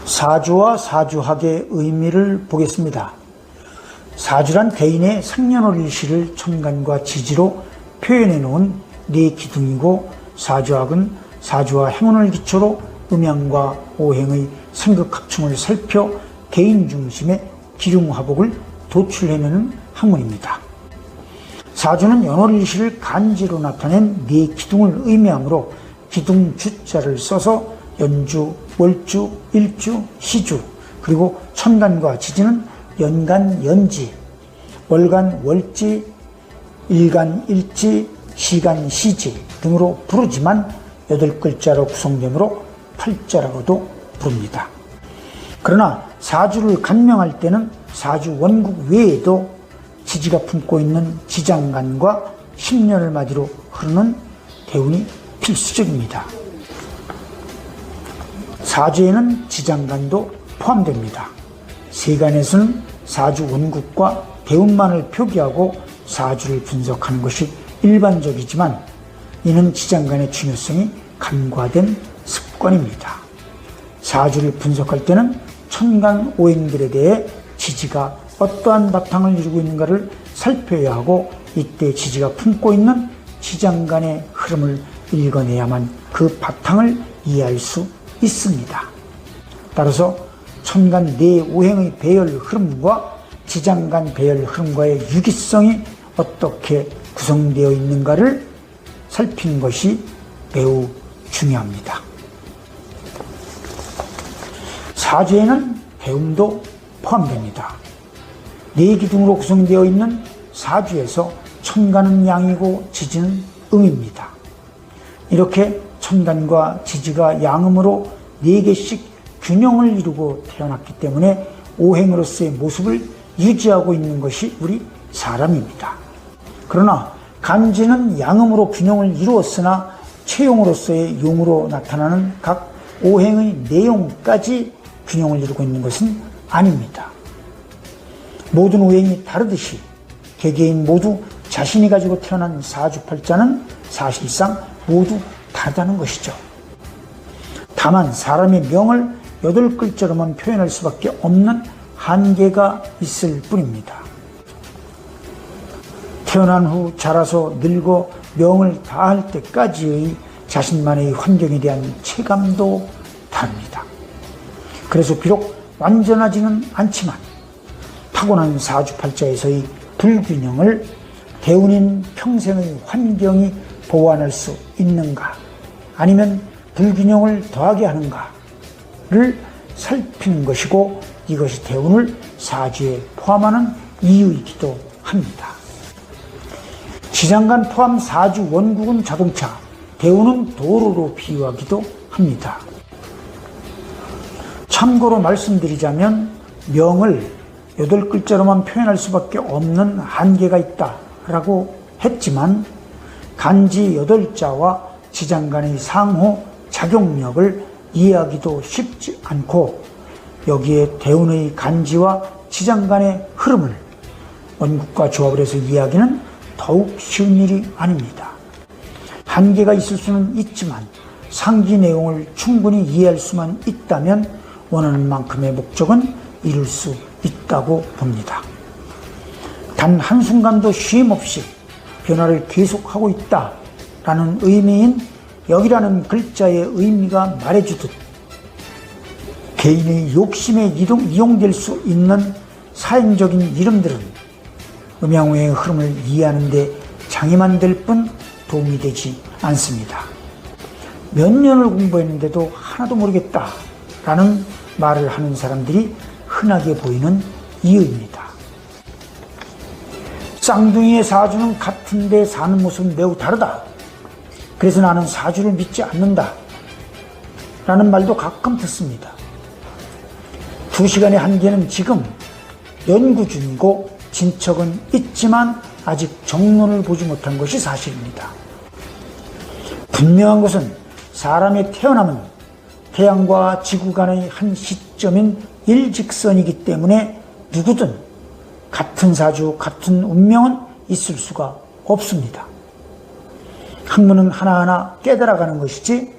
사주와 사주학의 의미를 보겠습니다. 사주란 개인의 생년월일시를 천간과 지지로 표현해 놓은 네 기둥이고, 사주학은 사주와 행운을 기초로 음양과 오행의 상극합충을 살펴 개인 중심의 기륭화복을 도출해내는 학문입니다. 사주는 연월일시를 간지로 나타낸 네 기둥을 의미하므로 기둥주자를 써서 연주, 월주, 일주, 시주, 그리고 천간과 지지는 연간, 연지, 월간, 월지, 일간, 일지, 시간, 시지 등으로 부르지만 8글자로 구성되므로 팔자라고도 부릅니다. 그러나 사주를 간명할 때는 사주 원국 외에도 지지가 품고 있는 지장간과 10년을 맞이로 흐르는 대운이 필수적입니다. 사주에는 지장간도 포함됩니다. 세간에서는 사주 원국과 대운만을 표기하고 사주를 분석하는 것이 일반적이지만, 이는 지장간의 중요성이 간과된 습관입니다. 사주를 분석할 때는 천간 오행들에 대해 지지가 어떠한 바탕을 이루고 있는가를 살펴야 하고, 이때 지지가 품고 있는 지장간의 흐름을 읽어내야만 그 바탕을 이해할 수 있습니다. 따라서 천간 네 오행의 배열 흐름과 지장간 배열 흐름과의 유기성이 어떻게 구성되어 있는가를 살피는 것이 매우 중요합니다. 사주에는 대운도 포함됩니다. 네 기둥으로 구성되어 있는 사주에서 천간은 양이고 지지는 음입니다. 이렇게 천간과 지지가 양음으로 4개씩 균형을 이루고 태어났기 때문에 오행으로서의 모습을 유지하고 있는 것이 우리 사람입니다. 그러나 간지는 양음으로 균형을 이루었으나 최용으로서의 용으로 나타나는 각 오행의 내용까지 균형을 이루고 있는 것은 아닙니다. 모든 오행이 다르듯이 개개인 모두 자신이 가지고 태어난 사주팔자는 사실상 모두 다르다는 것이죠. 다만 사람의 명을 8글자로만 표현할 수밖에 없는 한계가 있을 뿐입니다. 태어난 후 자라서 늙어 명을 다할 때까지의 자신만의 환경에 대한 체감도 다릅니다. 그래서 비록 완전하지는 않지만 타고난 사주팔자에서의 불균형을 대운인 평생의 환경이 보완할 수 있는가, 아니면 불균형을 더하게 하는가를 살피는 것이고, 이것이 대운을 사주에 포함하는 이유이기도 합니다. 지장간 포함 사주 원국은 자동차, 대운은 도로로 비유하기도 합니다. 참고로 말씀드리자면, 명을 8글자로만 표현할 수밖에 없는 한계가 있다라고 했지만, 간지 8자와 지장간의 상호 작용력을 이해하기도 쉽지 않고, 여기에 대운의 간지와 지장간의 흐름을 원국과 조합을 해서 이해하기는 더욱 쉬운 일이 아닙니다. 한계가 있을 수는 있지만 상기 내용을 충분히 이해할 수만 있다면 원하는 만큼의 목적은 이룰 수 있다고 봅니다. 단 한순간도 쉼 없이 변화를 계속하고 있다라는 의미인 여기라는 글자의 의미가 말해주듯, 개인의 욕심에 이용될 수 있는 사행적인 이름들은 음양오행의 흐름을 이해하는 데 장애만 될 뿐 도움이 되지 않습니다. 몇 년을 공부했는데도 하나도 모르겠다라는 말을 하는 사람들이 흔하게 보이는 이유입니다. 쌍둥이의 사주는 같은데 사는 모습은 매우 다르다. 그래서 나는 사주를 믿지 않는다 라는 말도 가끔 듣습니다. 2시간의 한계는 지금 연구 중이고 진척은 있지만 아직 정론을 보지 못한 것이 사실입니다. 분명한 것은 사람의 태어남은 태양과 지구 간의 한 시점인 일직선이기 때문에 누구든 같은 사주, 같은 운명은 있을 수가 없습니다. 학문은 하나하나 깨달아가는 것이지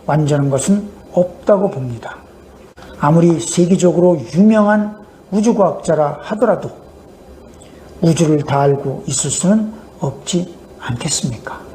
완전한 것은 없다고 봅니다. 아무리 세계적으로 유명한 우주과학자라 하더라도 우주를 다 알고 있을 수는 없지 않겠습니까?